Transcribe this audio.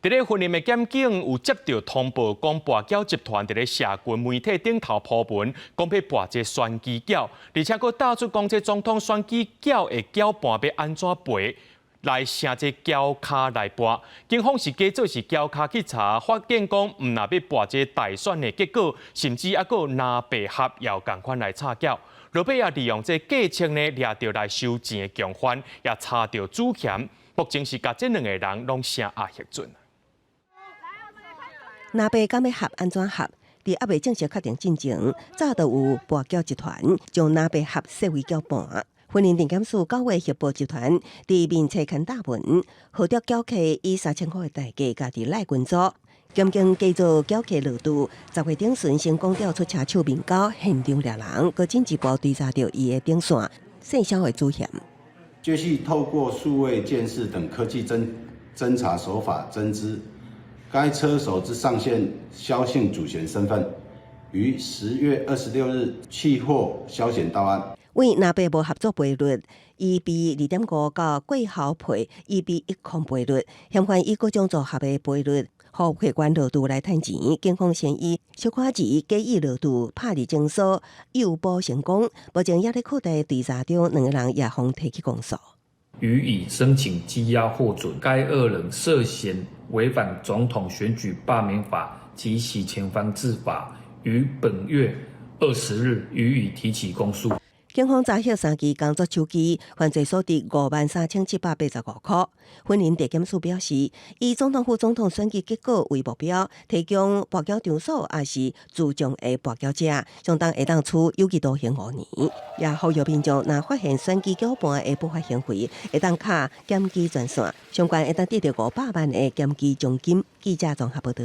伫咧婚姻的检警有接到通报，讲跋筊集团伫咧社群媒体顶头铺文，讲要跋这选举缴，而且佫打出讲这总统选举缴的缴盘要安怎赔，来成这缴卡来跋。警方是假做是缴卡去查，发现讲毋若要跋这大选的结果，甚至还佫拿白盒要共款来插缴。落尾也利用这假称呢，掠到来收钱的共犯，也查到主嫌，目前是甲这两个人拢声押核准。拿白敢要合安怎合？伫还未正式确定进前，早就有跋筊集团将拿白盒设为缴盘。婚姻证检署9月协报集团伫面册刊大文，号召缴客以3000块的代价家己赖群组，检警加做缴客额度，10月顶旬成功调出车手面交现场掠人，搁进一步追查到伊的顶线细小的主嫌。继续透过数位监视等科技侦查手法侦知。该车手之上线萧姓主嫌身份，于10月26日弃获萧险到案。为拿白无合作赔率，EB 2.5到过后赔，EB 1赔率，嫌犯以各种组合的赔率，互客观额度来趁钱。警方先以小款钱假以额度拍入侦所，诱捕成功。目前也在扩大调查中，两个人也方提起公诉。予以申请羁押获准。该2人涉嫌违反总统选举罢免法及洗钱防治法，于本月20日予以提起公诉。警方查获3支工作手机，犯罪所得53785块。婚姻地检署表示，以总统、副总统选举结果为目标，提供跋筊场所也是自重的跋筊者，相当会当处有期徒刑5年。也呼吁民众若发现选举搅拌的不法行为，会当卡检举专线，相关会当得到500万的检举奖金。记者综合报道。